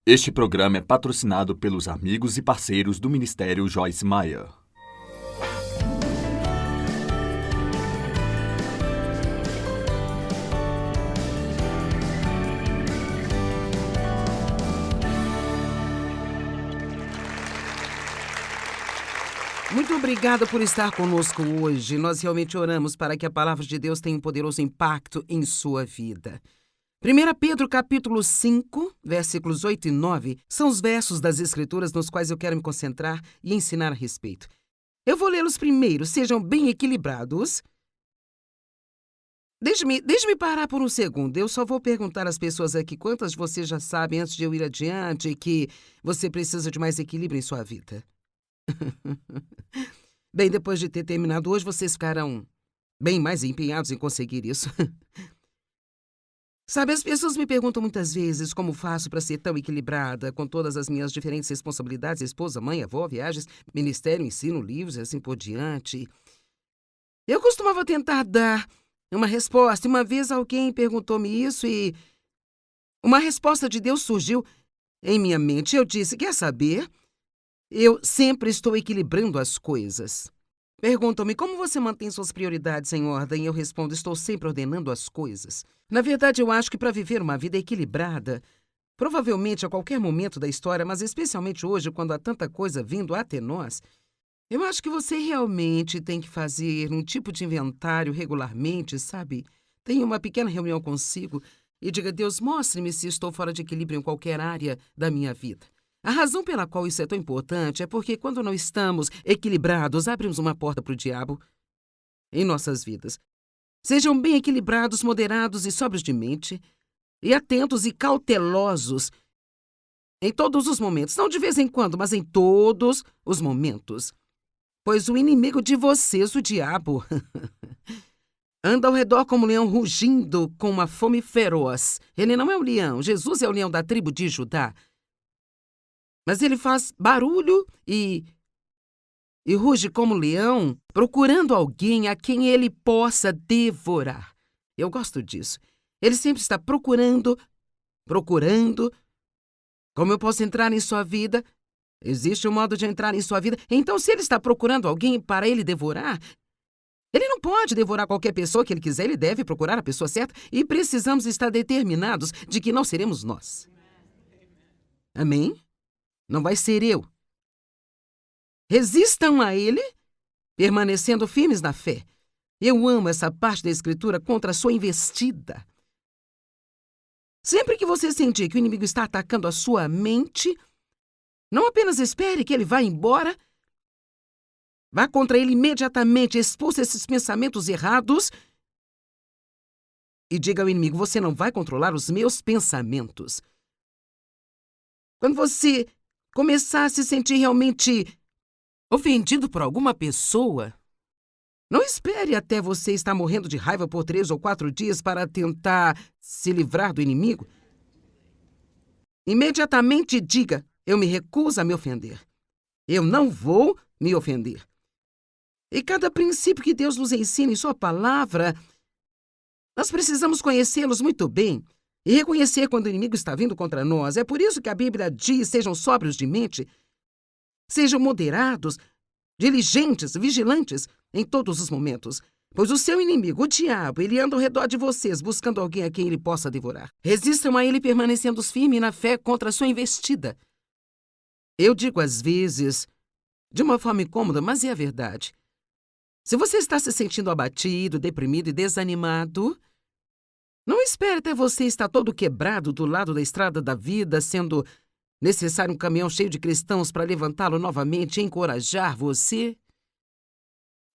Este programa é patrocinado pelos amigos e parceiros do Ministério Joyce Meyer. Muito obrigada por estar conosco hoje. Nós realmente oramos para que a palavra de Deus tenha um poderoso impacto em sua vida. 1 Pedro capítulo 5, versículos 8 e 9, são os versos das Escrituras nos quais eu quero me concentrar e ensinar a respeito. Eu vou lê-los primeiro, sejam bem equilibrados. Deixe-me parar por um segundo. Eu só vou perguntar às pessoas aqui quantas de vocês já sabem, antes de eu ir adiante, que você precisa de mais equilíbrio em sua vida. Bem, depois de ter terminado hoje, vocês ficarão bem mais empenhados em conseguir isso. Sabe, as pessoas me perguntam muitas vezes como faço para ser tão equilibrada com todas as minhas diferentes responsabilidades, esposa, mãe, avó, viagens, ministério, ensino, livros e assim por diante. Eu costumava tentar dar uma resposta. Uma vez alguém perguntou-me isso e uma resposta de Deus surgiu em minha mente. Eu disse, quer saber? Eu sempre estou equilibrando as coisas. Perguntam-me como você mantém suas prioridades em ordem. Eu respondo, estou sempre ordenando as coisas. Na verdade, eu acho que para viver uma vida equilibrada, provavelmente a qualquer momento da história, mas especialmente hoje, quando há tanta coisa vindo até nós, eu acho que você realmente tem que fazer um tipo de inventário regularmente, sabe? Tenha uma pequena reunião consigo e diga, Deus, mostre-me se estou fora de equilíbrio em qualquer área da minha vida. A razão pela qual isso é tão importante é porque quando não estamos equilibrados, abrimos uma porta para o diabo em nossas vidas. Sejam bem equilibrados, moderados e sóbrios de mente, e atentos e cautelosos em todos os momentos. Não de vez em quando, mas em todos os momentos. Pois o inimigo de vocês, o diabo, anda ao redor como um leão rugindo com uma fome feroz. Ele não é um leão. Jesus é o leão da tribo de Judá. Mas ele faz barulho e ruge como leão, procurando alguém a quem ele possa devorar. Eu gosto disso. Ele sempre está procurando. Como eu posso entrar em sua vida? Existe um modo de entrar em sua vida. Então, se ele está procurando alguém para ele devorar, ele não pode devorar qualquer pessoa que ele quiser. Ele deve procurar a pessoa certa e precisamos estar determinados de que não seremos nós. Amém? Não vai ser eu. Resistam a ele, permanecendo firmes na fé. Eu amo essa parte da Escritura contra a sua investida. Sempre que você sentir que o inimigo está atacando a sua mente, não apenas espere que ele vá embora, vá contra ele imediatamente, expulse esses pensamentos errados e diga ao inimigo, você não vai controlar os meus pensamentos. Quando você começar a se sentir realmente ofendido por alguma pessoa, não espere até você estar morrendo de raiva por 3 ou 4 dias para tentar se livrar do inimigo. Imediatamente diga, eu me recuso a me ofender. Eu não vou me ofender. E cada princípio que Deus nos ensina em sua palavra, nós precisamos conhecê-los muito bem e reconhecer quando o inimigo está vindo contra nós. É por isso que a Bíblia diz, sejam sóbrios de mente, sejam moderados, diligentes, vigilantes em todos os momentos. Pois o seu inimigo, o diabo, ele anda ao redor de vocês, buscando alguém a quem ele possa devorar. Resistam a ele permanecendo firmes na fé contra a sua investida. Eu digo às vezes, de uma forma incômoda, mas é a verdade. Se você está se sentindo abatido, deprimido e desanimado, não espere até você estar todo quebrado do lado da estrada da vida, sendo necessário um caminhão cheio de cristãos para levantá-lo novamente e encorajar você.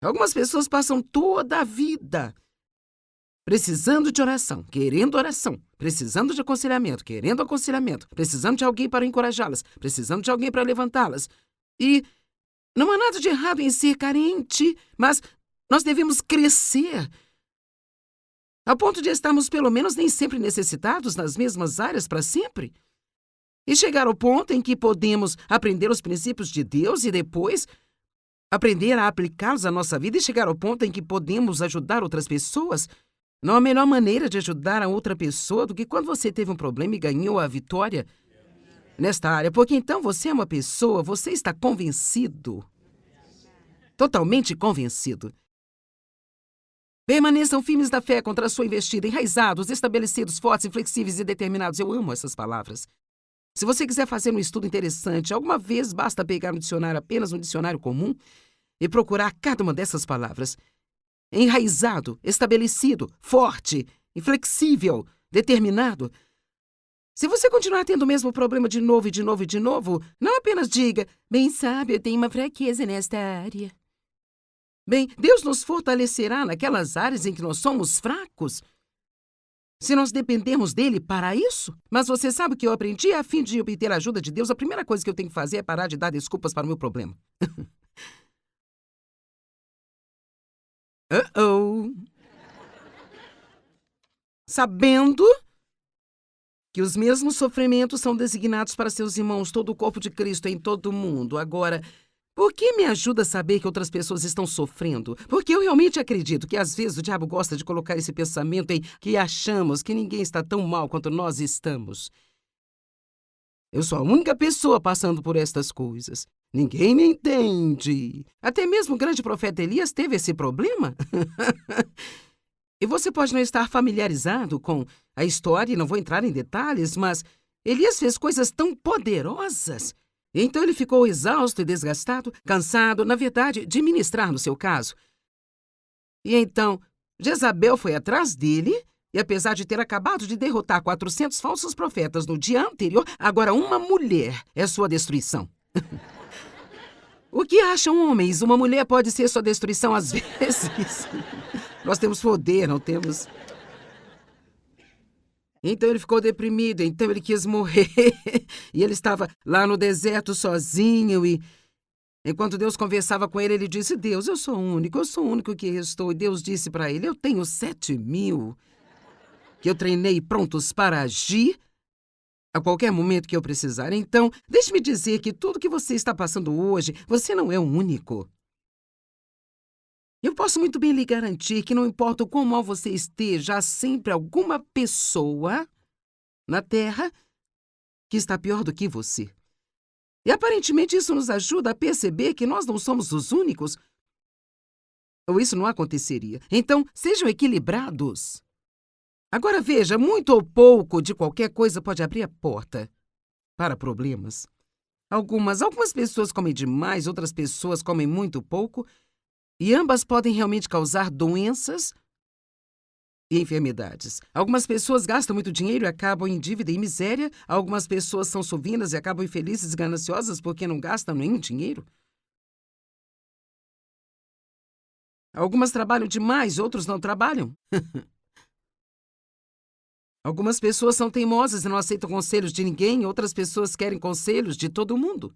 Algumas pessoas passam toda a vida precisando de oração, querendo oração, precisando de aconselhamento, querendo aconselhamento, precisando de alguém para encorajá-las, precisando de alguém para levantá-las. E não há nada de errado em ser carente, mas nós devemos crescer a ponto de estarmos pelo menos nem sempre necessitados nas mesmas áreas para sempre. E chegar ao ponto em que podemos aprender os princípios de Deus e depois aprender a aplicá-los à nossa vida e chegar ao ponto em que podemos ajudar outras pessoas. Não há melhor maneira de ajudar a outra pessoa do que quando você teve um problema e ganhou a vitória nesta área, porque então você é uma pessoa, você está convencido, totalmente convencido. Permaneçam firmes da fé contra a sua investida, enraizados, estabelecidos, fortes, flexíveis e determinados. Eu amo essas palavras. Se você quiser fazer um estudo interessante, alguma vez basta pegar um dicionário, apenas um dicionário comum, e procurar cada uma dessas palavras. Enraizado, estabelecido, forte, inflexível, determinado. Se você continuar tendo o mesmo problema de novo e de novo e de novo, não apenas diga, bem sabe, eu tenho uma fraqueza nesta área. Bem, Deus nos fortalecerá naquelas áreas em que nós somos fracos, se nós dependermos dele para isso. Mas você sabe o que eu aprendi? A fim de obter a ajuda de Deus, a primeira coisa que eu tenho que fazer é parar de dar desculpas para o meu problema. Uh-oh. Sabendo que os mesmos sofrimentos são designados para seus irmãos, todo o corpo de Cristo em todo o mundo. Agora, por que me ajuda a saber que outras pessoas estão sofrendo? Porque eu realmente acredito que às vezes o diabo gosta de colocar esse pensamento em que achamos que ninguém está tão mal quanto nós estamos. Eu sou a única pessoa passando por estas coisas. Ninguém me entende. Até mesmo o grande profeta Elias teve esse problema. E você pode não estar familiarizado com a história, e não vou entrar em detalhes, mas Elias fez coisas tão poderosas. Então ele ficou exausto e desgastado, cansado, na verdade, de ministrar no seu caso. E então, Jezabel foi atrás dele, e apesar de ter acabado de derrotar 400 falsos profetas no dia anterior, agora uma mulher é sua destruição. O que acham, homens? Uma mulher pode ser sua destruição às vezes. Nós temos poder, não temos... Então ele ficou deprimido, então ele quis morrer. E ele estava lá no deserto sozinho e... Enquanto Deus conversava com ele, ele disse, Deus, eu sou o único que restou. E Deus disse para ele, eu tenho 7.000 que eu treinei prontos para agir a qualquer momento que eu precisar. Então, deixe-me dizer que tudo que você está passando hoje, você não é o único. Eu posso muito bem lhe garantir que não importa o quão mal você esteja, há sempre alguma pessoa na Terra que está pior do que você. E aparentemente isso nos ajuda a perceber que nós não somos os únicos, ou isso não aconteceria. Então, sejam equilibrados. Agora veja, muito ou pouco de qualquer coisa pode abrir a porta para problemas. Algumas pessoas comem demais, outras pessoas comem muito pouco, e ambas podem realmente causar doenças e enfermidades. Algumas pessoas gastam muito dinheiro e acabam em dívida e miséria. Algumas pessoas são sovinas e acabam infelizes e gananciosas porque não gastam nenhum dinheiro. Algumas trabalham demais, outros não trabalham. Algumas pessoas são teimosas e não aceitam conselhos de ninguém, outras pessoas querem conselhos de todo mundo.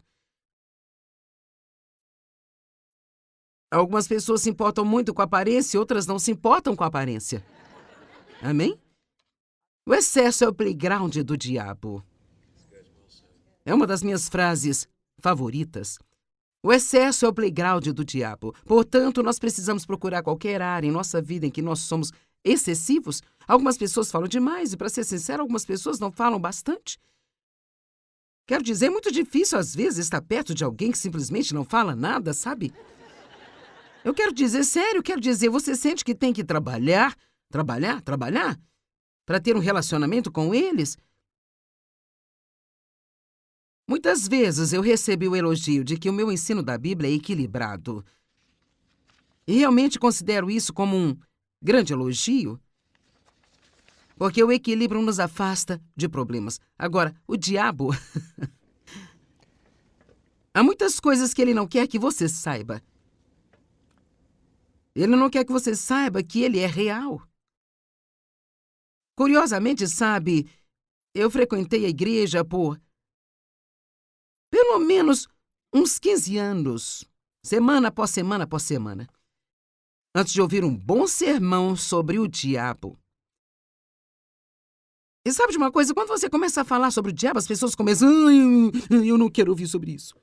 Algumas pessoas se importam muito com a aparência, outras não se importam com a aparência. Amém? O excesso é o playground do diabo. É uma das minhas frases favoritas. O excesso é o playground do diabo. Portanto, nós precisamos procurar qualquer área em nossa vida em que nós somos excessivos. Algumas pessoas falam demais e, para ser sincero, algumas pessoas não falam bastante. Quero dizer, é muito difícil, às vezes, estar perto de alguém que simplesmente não fala nada, sabe? Eu quero dizer, sério, você sente que tem que trabalhar para ter um relacionamento com eles? Muitas vezes eu recebi o elogio de que o meu ensino da Bíblia é equilibrado. E realmente considero isso como um grande elogio, porque o equilíbrio nos afasta de problemas. Agora, o diabo... Há muitas coisas que ele não quer que você saiba. Ele não quer que você saiba que ele é real. Curiosamente, sabe, eu frequentei a igreja por pelo menos uns 15 anos, semana após semana após semana, antes de ouvir um bom sermão sobre o diabo. E sabe de uma coisa? Quando você começa a falar sobre o diabo, as pessoas começam... eu não quero ouvir sobre isso.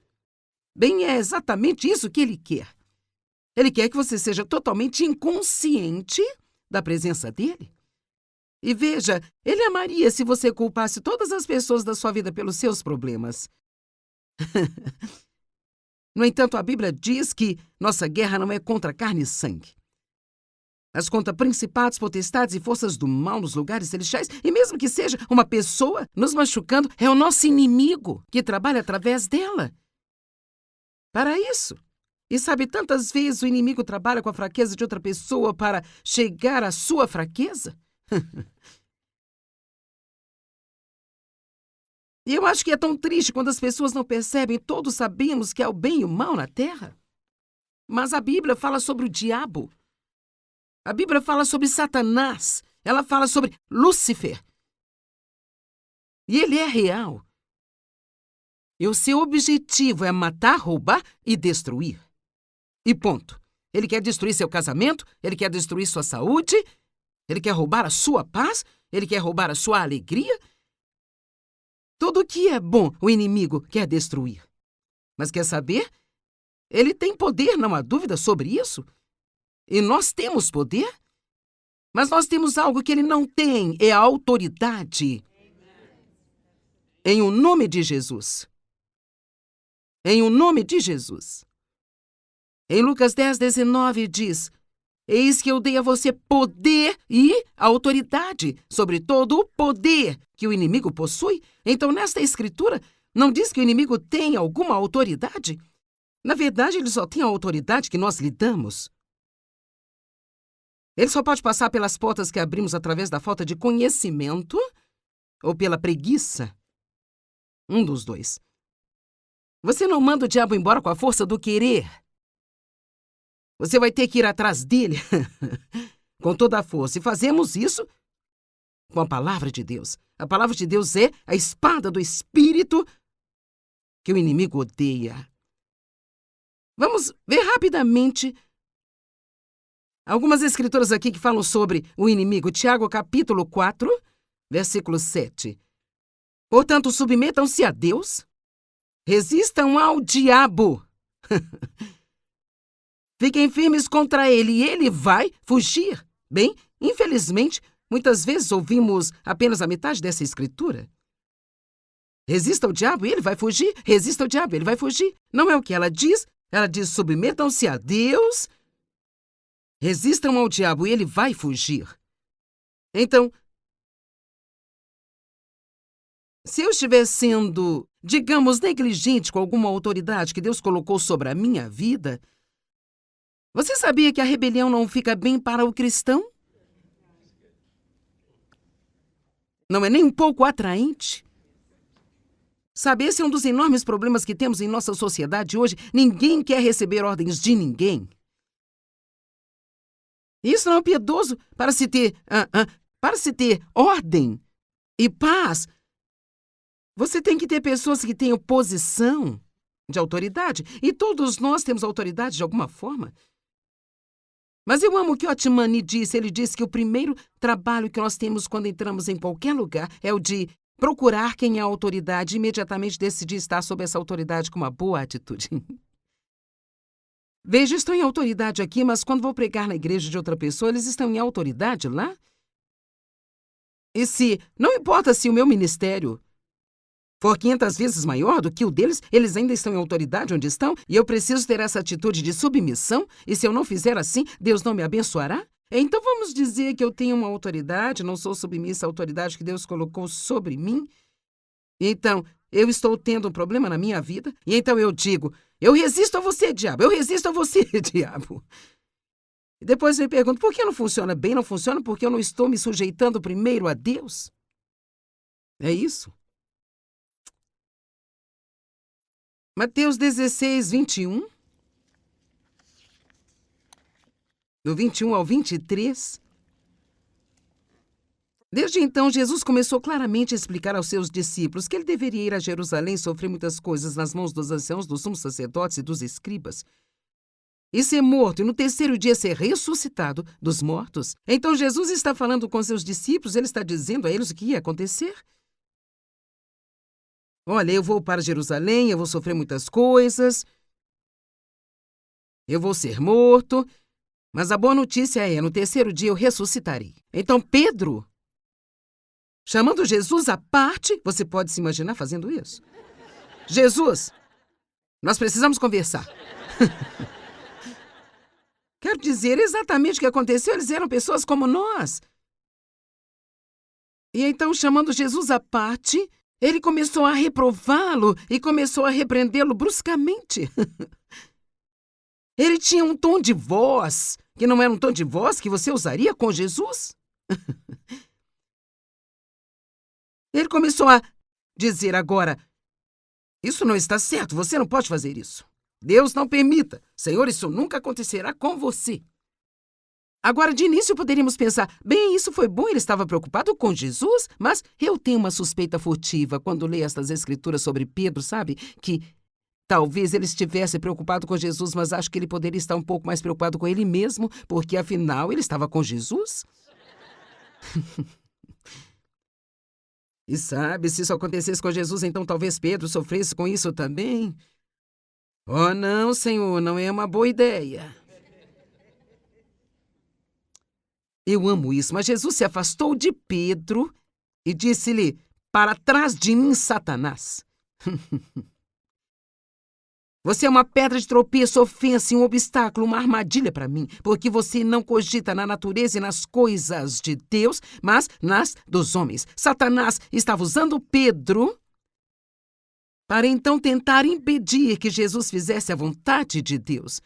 Bem, é exatamente isso que ele quer. Ele quer que você seja totalmente inconsciente da presença dele. E veja, ele amaria se você culpasse todas as pessoas da sua vida pelos seus problemas. No entanto, a Bíblia diz que nossa guerra não é contra carne e sangue, mas contra principados, potestades e forças do mal nos lugares celestiais, e mesmo que seja uma pessoa nos machucando, é o nosso inimigo que trabalha através dela. Para isso. E sabe, tantas vezes o inimigo trabalha com a fraqueza de outra pessoa para chegar à sua fraqueza. E eu acho que é tão triste quando as pessoas não percebem. Todos sabemos que há o bem e o mal na Terra. Mas a Bíblia fala sobre o diabo. A Bíblia fala sobre Satanás. Ela fala sobre Lúcifer. E ele é real. E o seu objetivo é matar, roubar e destruir. E ponto. Ele quer destruir seu casamento, ele quer destruir sua saúde, ele quer roubar a sua paz, ele quer roubar a sua alegria. Tudo o que é bom, o inimigo quer destruir. Mas quer saber? Ele tem poder, não há dúvida sobre isso. E nós temos poder. Mas nós temos algo que ele não tem, é a autoridade. Em o nome de Jesus. Em o nome de Jesus. Em Lucas 10:19 diz: eis que eu dei a você poder e autoridade sobre todo o poder que o inimigo possui. Então, nesta escritura, não diz que o inimigo tem alguma autoridade? Na verdade, ele só tem a autoridade que nós lhe damos. Ele só pode passar pelas portas que abrimos através da falta de conhecimento ou pela preguiça. Um dos dois. Você não manda o diabo embora com a força do querer. Você vai ter que ir atrás dele com toda a força. E fazemos isso com a palavra de Deus. A palavra de Deus é a espada do Espírito que o inimigo odeia. Vamos ver rapidamente algumas escrituras aqui que falam sobre o inimigo. Tiago, capítulo 4, versículo 7. Portanto, submetam-se a Deus, resistam ao diabo. Fiquem firmes contra ele e ele vai fugir. Bem, infelizmente, muitas vezes ouvimos apenas a metade dessa escritura. Resista ao diabo e ele vai fugir. Resista ao diabo e ele vai fugir. Não é o que ela diz. Ela diz: submetam-se a Deus, resistam ao diabo e ele vai fugir. Então, se eu estiver sendo, digamos, negligente com alguma autoridade que Deus colocou sobre a minha vida, você sabia que a rebelião não fica bem para o cristão? Não é nem um pouco atraente? Sabe, esse é um dos enormes problemas que temos em nossa sociedade hoje. Ninguém quer receber ordens de ninguém. Isso não é piedoso. Para se ter ordem e paz, você tem que ter pessoas que tenham posição de autoridade. E todos nós temos autoridade de alguma forma. Mas eu amo o que Otmani disse. Ele disse que o primeiro trabalho que nós temos quando entramos em qualquer lugar é o de procurar quem é a autoridade e imediatamente decidir estar sob essa autoridade com uma boa atitude. Veja, estou em autoridade aqui, mas quando vou pregar na igreja de outra pessoa, eles estão em autoridade lá? E se, não importa se o meu ministério for 500 vezes maior do que o deles, eles ainda estão em autoridade onde estão, e eu preciso ter essa atitude de submissão, e se eu não fizer assim, Deus não me abençoará? Então vamos dizer que eu tenho uma autoridade, não sou submissa à autoridade que Deus colocou sobre mim? Então, eu estou tendo um problema na minha vida, e então eu digo: eu resisto a você, diabo, eu resisto a você, diabo. E depois me pergunto: por que não funciona bem? Não funciona porque eu não estou me sujeitando primeiro a Deus? É isso. Mateus 16:21. Do 21 ao 23. Desde então, Jesus começou claramente a explicar aos seus discípulos que ele deveria ir a Jerusalém e sofrer muitas coisas nas mãos dos anciãos, dos sumos sacerdotes e dos escribas, e ser morto, e no terceiro dia ser ressuscitado dos mortos. Então Jesus está falando com seus discípulos, ele está dizendo a eles o que ia acontecer. Olha, eu vou para Jerusalém, eu vou sofrer muitas coisas, eu vou ser morto, mas a boa notícia é, no terceiro dia eu ressuscitarei. Então Pedro chamando Jesus à parte, você pode se imaginar fazendo isso? Jesus, nós precisamos conversar. Quero dizer exatamente o que aconteceu, eles eram pessoas como nós. E então, chamando Jesus à parte, ele começou a reprová-lo e começou a repreendê-lo bruscamente. Ele tinha um tom de voz, que não era um tom de voz que você usaria com Jesus. Ele começou a dizer agora, isso não está certo, você não pode fazer isso. Deus não permita. Senhor, isso nunca acontecerá com você. Agora, de início, poderíamos pensar, bem, isso foi bom, ele estava preocupado com Jesus, mas eu tenho uma suspeita furtiva quando leio estas escrituras sobre Pedro, sabe? Que talvez ele estivesse preocupado com Jesus, mas acho que ele poderia estar um pouco mais preocupado com ele mesmo, porque afinal ele estava com Jesus. E sabe, se isso acontecesse com Jesus, então talvez Pedro sofresse com isso também. Oh, não, Senhor, não é uma boa ideia. Eu amo isso, mas Jesus se afastou de Pedro e disse-lhe, para trás de mim, Satanás. Você é uma pedra de tropeço, ofensa, um obstáculo, uma armadilha para mim, porque você não cogita na natureza e nas coisas de Deus, mas nas dos homens. Satanás estava usando Pedro para então tentar impedir que Jesus fizesse a vontade de Deus.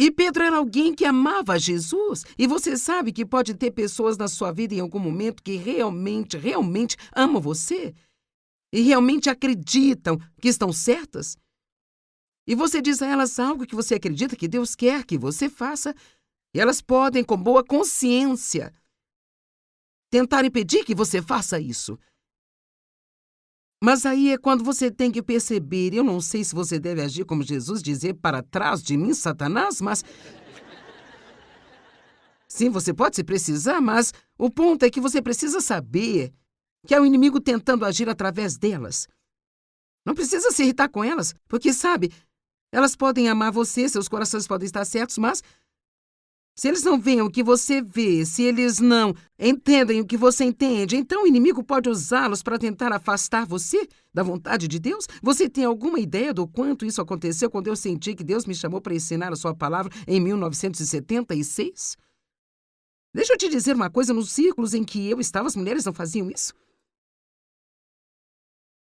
E Pedro era alguém que amava Jesus. E você sabe que pode ter pessoas na sua vida em algum momento que realmente amam você e realmente acreditam que estão certas. E você diz a elas algo que você acredita que Deus quer que você faça, e elas podem, com boa consciência, tentar impedir que você faça isso. Mas aí é quando você tem que perceber, eu não sei se você deve agir como Jesus, dizer para trás de mim, Satanás, mas... Sim, você pode se precisar, mas o ponto é que você precisa saber que é o inimigo tentando agir através delas. Não precisa se irritar com elas, porque, sabe, elas podem amar você, seus corações podem estar certos, mas se eles não veem o que você vê, se eles não entendem o que você entende, então o inimigo pode usá-los para tentar afastar você da vontade de Deus? Você tem alguma ideia do quanto isso aconteceu quando eu senti que Deus me chamou para ensinar a sua palavra em 1976? Deixa eu te dizer uma coisa, nos círculos em que eu estava, as mulheres não faziam isso.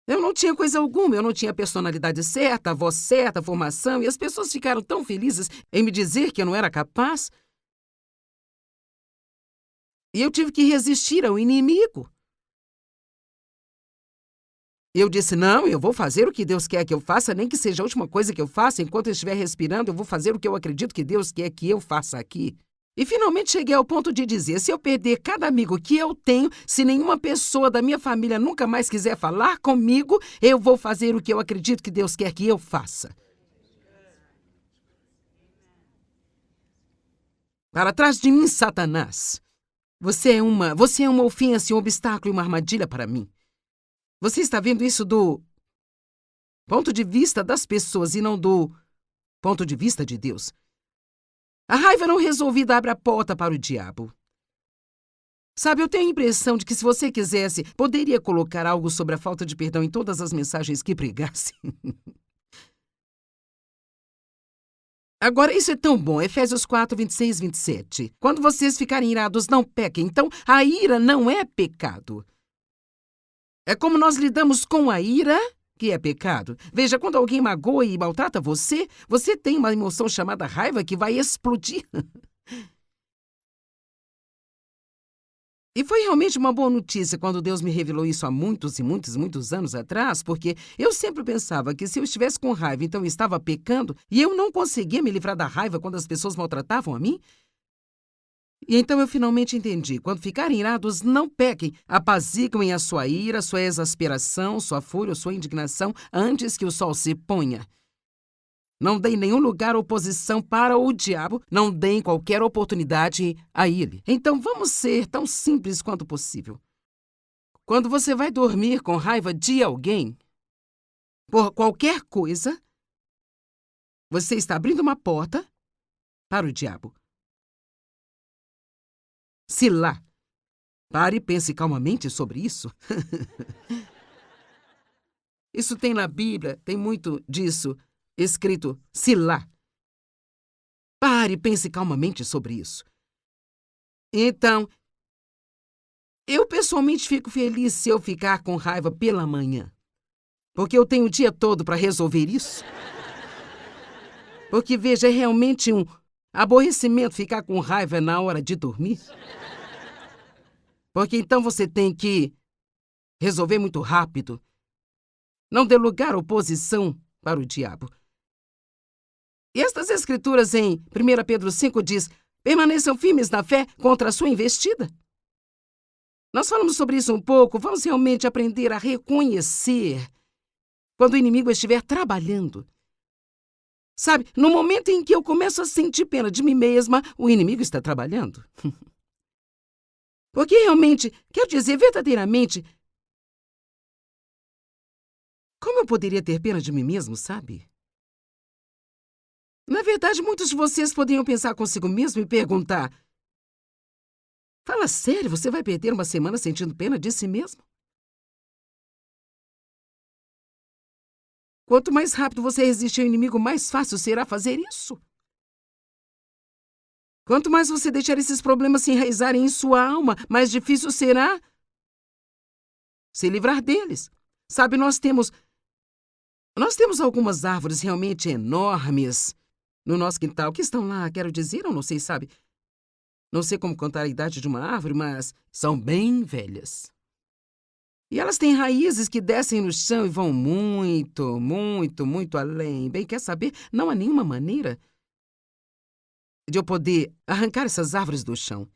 Eu não tinha coisa alguma, eu não tinha a personalidade certa, a voz certa, a formação, e as pessoas ficaram tão felizes em me dizer que eu não era capaz. E eu tive que resistir ao inimigo. Eu disse, não, eu vou fazer o que Deus quer que eu faça, nem que seja a última coisa que eu faça. Enquanto eu estiver respirando, eu vou fazer o que eu acredito que Deus quer que eu faça aqui. E finalmente cheguei ao ponto de dizer, se eu perder cada amigo que eu tenho, se nenhuma pessoa da minha família nunca mais quiser falar comigo, eu vou fazer o que eu acredito que Deus quer que eu faça. Para trás de mim, Satanás. Você é uma ofensa, um obstáculo e uma armadilha para mim. Você está vendo isso do ponto de vista das pessoas e não do ponto de vista de Deus. A raiva não resolvida abre a porta para o diabo. Sabe, eu tenho a impressão de que se você quisesse, poderia colocar algo sobre a falta de perdão em todas as mensagens que pregasse. Agora, isso é tão bom. Efésios 4, 26, 27. Quando vocês ficarem irados, não pequem. Então, a ira não é pecado. É como nós lidamos com a ira que é pecado. Veja, quando alguém magoa e maltrata você, você tem uma emoção chamada raiva que vai explodir. E foi realmente uma boa notícia quando Deus me revelou isso há muitos anos atrás, porque eu sempre pensava que se eu estivesse com raiva, então eu estava pecando, e eu não conseguia me livrar da raiva quando as pessoas maltratavam a mim. E então eu finalmente entendi. Quando ficarem irados, não pequem. Apaziguem a sua ira, sua exasperação, sua fúria, sua indignação, antes que o sol se ponha. Não deem nenhum lugar ou posição para o diabo, não deem qualquer oportunidade a ele. Então vamos ser tão simples quanto possível. Quando você vai dormir com raiva de alguém, por qualquer coisa, você está abrindo uma porta para o diabo. Se lá Pare e pense calmamente sobre isso. Isso tem na Bíblia, tem muito disso escrito Silá. Pare e pense calmamente sobre isso. Então, eu pessoalmente fico feliz se eu ficar com raiva pela manhã. Porque eu tenho o dia todo para resolver isso. Porque, veja, é realmente um aborrecimento ficar com raiva na hora de dormir. Porque então você tem que resolver muito rápido. Não dê lugar à oposição para o diabo. E estas escrituras em 1 Pedro 5 diz: permaneçam firmes na fé contra a sua investida. Nós falamos sobre isso um pouco. Vamos realmente aprender a reconhecer quando o inimigo estiver trabalhando. Sabe, no momento em que eu começo a sentir pena de mim mesma, o inimigo está trabalhando. Porque realmente, quero dizer, verdadeiramente, como eu poderia ter pena de mim mesmo, sabe? Na verdade, muitos de vocês poderiam pensar consigo mesmo e perguntar: fala sério, você vai perder uma semana sentindo pena de si mesmo? Quanto mais rápido você resistir ao inimigo, mais fácil será fazer isso. Quanto mais você deixar esses problemas se enraizarem em sua alma, mais difícil será se livrar deles. Sabe, nós temos algumas árvores realmente enormes no nosso quintal que estão lá, quero dizer, eu não sei, sabe? Não sei como contar a idade de uma árvore, mas são bem velhas. E elas têm raízes que descem no chão e vão muito, muito, muito além. Bem, quer saber? Não há nenhuma maneira de eu poder arrancar essas árvores do chão.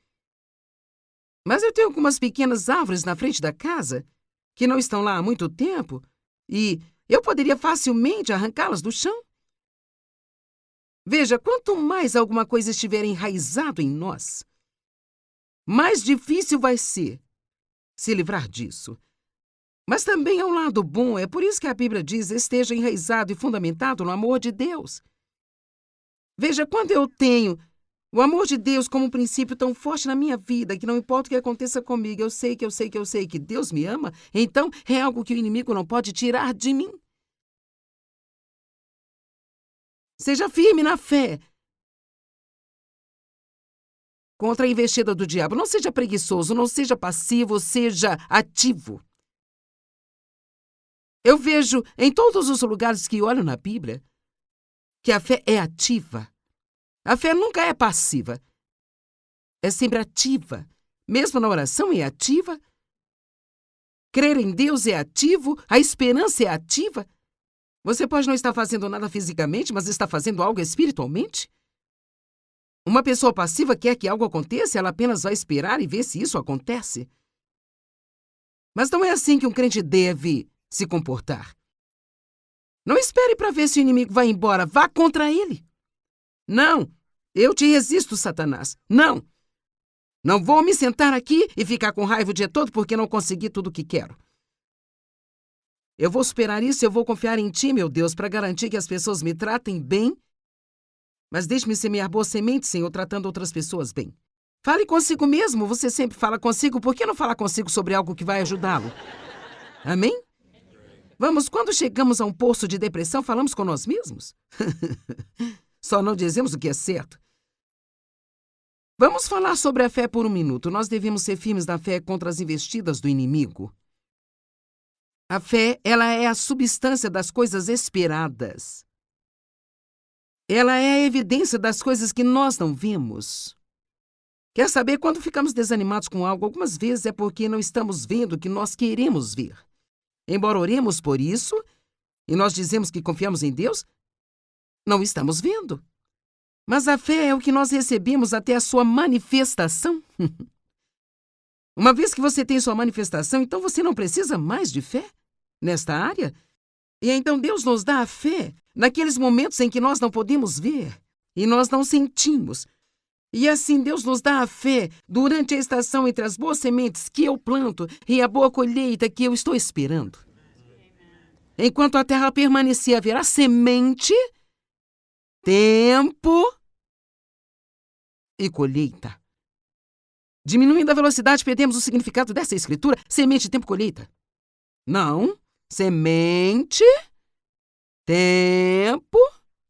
Mas eu tenho algumas pequenas árvores na frente da casa que não estão lá há muito tempo e eu poderia facilmente arrancá-las do chão. Veja, quanto mais alguma coisa estiver enraizado em nós, mais difícil vai ser se livrar disso. Mas também há um lado bom, é por isso que a Bíblia diz: esteja enraizado e fundamentado no amor de Deus. Veja, quando eu tenho o amor de Deus como um princípio tão forte na minha vida, que não importa o que aconteça comigo, eu sei que Deus me ama, então é algo que o inimigo não pode tirar de mim. Seja firme na fé contra a investida do diabo. Não seja preguiçoso, não seja passivo, seja ativo. Eu vejo em todos os lugares que olho na Bíblia que a fé é ativa. A fé nunca é passiva. É sempre ativa. Mesmo na oração é ativa. Crer em Deus é ativo. A esperança é ativa. Você pode não estar fazendo nada fisicamente, mas está fazendo algo espiritualmente. Uma pessoa passiva quer que algo aconteça, ela apenas vai esperar e ver se isso acontece. Mas não é assim que um crente deve se comportar. Não espere para ver se o inimigo vai embora. Vá contra ele. Não, eu te resisto, Satanás. Não. Não vou me sentar aqui e ficar com raiva o dia todo porque não consegui tudo o que quero. Eu vou superar isso, eu vou confiar em ti, meu Deus, para garantir que as pessoas me tratem bem. Mas deixe-me semear boa semente, Senhor, tratando outras pessoas bem. Fale consigo mesmo. Você sempre fala consigo. Por que não falar consigo sobre algo que vai ajudá-lo? Amém? Vamos, quando chegamos a um poço de depressão, falamos com nós mesmos? Só não dizemos o que é certo. Vamos falar sobre a fé por um minuto. Nós devemos ser firmes na fé contra as investidas do inimigo. A fé, ela é a substância das coisas esperadas. Ela é a evidência das coisas que nós não vemos. Quer saber, quando ficamos desanimados com algo, algumas vezes é porque não estamos vendo o que nós queremos ver. Embora oremos por isso, e nós dizemos que confiamos em Deus, não estamos vendo. Mas a fé é o que nós recebemos até a sua manifestação. Uma vez que você tem sua manifestação, então você não precisa mais de fé nesta área. E então Deus nos dá a fé naqueles momentos em que nós não podemos ver e nós não sentimos. E assim Deus nos dá a fé durante a estação entre as boas sementes que eu planto e a boa colheita que eu estou esperando. Enquanto a terra permanecer, haverá semente, tempo e colheita. Diminuindo a velocidade, perdemos o significado dessa escritura. Semente, tempo, colheita. Não. Semente, tempo,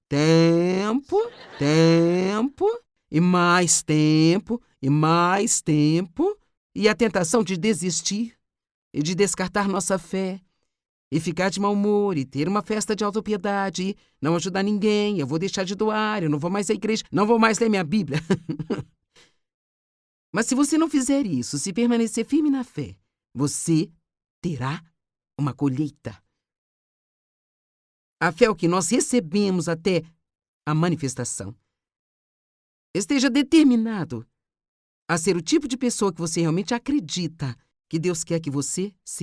tempo, tempo, e mais tempo, e mais tempo, e a tentação de desistir e de descartar nossa fé, e ficar de mau humor, e ter uma festa de autopiedade, e não ajudar ninguém, eu vou deixar de doar, eu não vou mais à igreja, não vou mais ler minha Bíblia. Mas se você não fizer isso, se permanecer firme na fé, você terá uma colheita. A fé é o que nós recebemos até a manifestação. Esteja determinado a ser o tipo de pessoa que você realmente acredita que Deus quer que você seja.